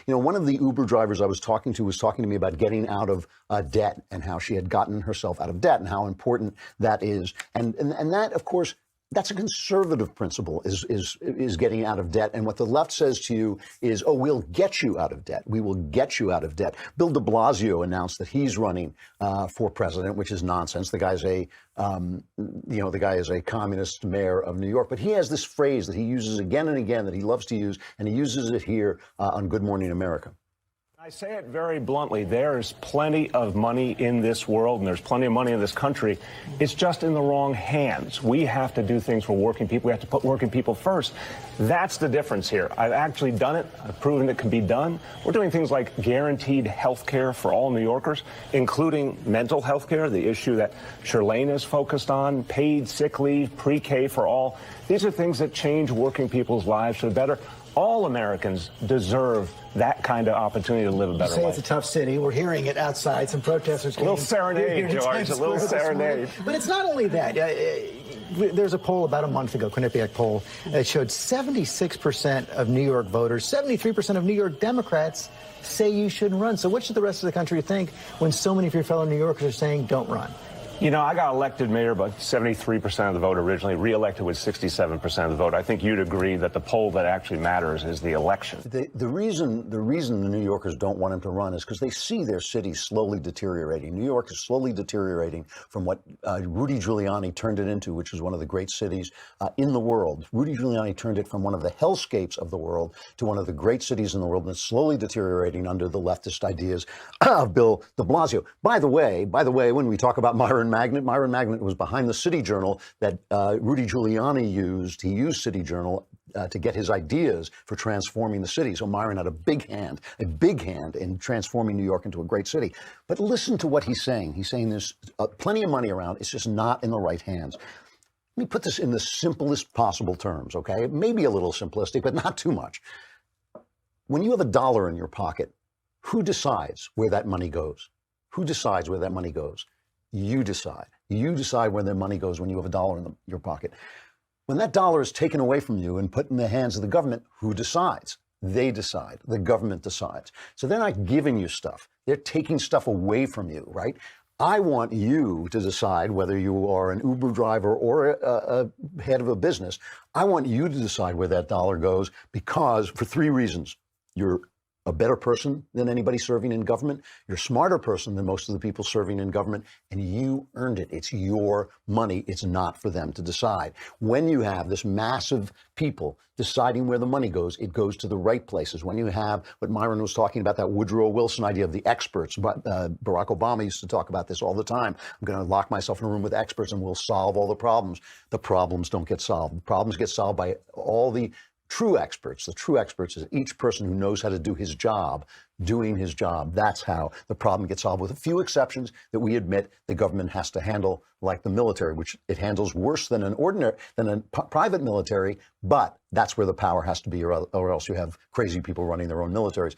You know, one of the Uber drivers I was talking to was talking to me about getting out of debt and how she had gotten herself out of debt and how important that is. And that, of course, that's a conservative principle, is getting out of debt. And what the left says to you is, oh, we'll get you out of debt. We will get you out of debt. Bill de Blasio announced that he's running for president, which is nonsense. The guy's the guy is a communist mayor of New York. But he has this phrase that he uses again and again that he loves to use, and he uses it here on Good Morning America. I say it very bluntly, there's plenty of money in this world and there's plenty of money in this country. It's just in the wrong hands. We have to do things for working people. We have to put working people first. That's the difference here. I've actually done it. I've proven it can be done. We're doing things like guaranteed health care for all New Yorkers, including mental health care, the issue that Shirlane is focused on, paid sick leave, pre-K for all. These are things that change working people's lives for the better. All Americans deserve that kind of opportunity to live a better life. It's a tough city. We're hearing it outside. Some protesters. A little serenade, George. A little serenade. But it's not only that. There's a poll about a month ago, Quinnipiac poll, that showed 76% of New York voters, 73% of New York Democrats say you shouldn't run. So what should the rest of the country think when so many of your fellow New Yorkers are saying don't run? You know, I got elected mayor by 73% of the vote originally, reelected with 67% of the vote. I think you'd agree that the poll that actually matters is the election. The reason the New Yorkers don't want him to run is because they see their city slowly deteriorating. New York is slowly deteriorating from what Rudy Giuliani turned it into, which is one of the great cities in the world. Rudy Giuliani turned it from one of the hellscapes of the world to one of the great cities in the world, and it's slowly deteriorating under the leftist ideas of Bill de Blasio. By the way, when we talk about Myron Magnet was behind the City Journal that Rudy Giuliani used. He used City Journal to get his ideas for transforming the city. So Myron had a big hand in transforming New York into a great city. But listen to what he's saying. He's saying there's plenty of money around. It's just not in the right hands. Let me put this in the simplest possible terms, okay? Maybe a little simplistic, but not too much. When you have $1 in your pocket, who decides where that money goes? Who decides where that money goes? You decide. You decide where the money goes when you have $1 in your pocket. When that dollar is taken away from you and put in the hands of the government, who decides? They decide. The government decides. So they're not giving you stuff. They're taking stuff away from you, right? I want you to decide whether you are an Uber driver or a head of a business. I want you to decide where that dollar goes because for 3 reasons. You're a better person than anybody serving in government. You're a smarter person than most of the people serving in government, and you earned it. It's your money. It's not for them to decide. When you have this massive people deciding where the money goes, it goes to the right places. When you have what Myron was talking about, that Woodrow Wilson idea of the experts, but Barack Obama used to talk about this all the time. I'm going to lock myself in a room with experts and we'll solve all the problems. The problems don't get solved. The problems get solved by all the true experts. The true experts is each person who knows how to do his job, doing his job. That's how the problem gets solved, with a few exceptions that we admit the government has to handle, like the military, which it handles worse than a private military, but that's where the power has to be, or else you have crazy people running their own militaries.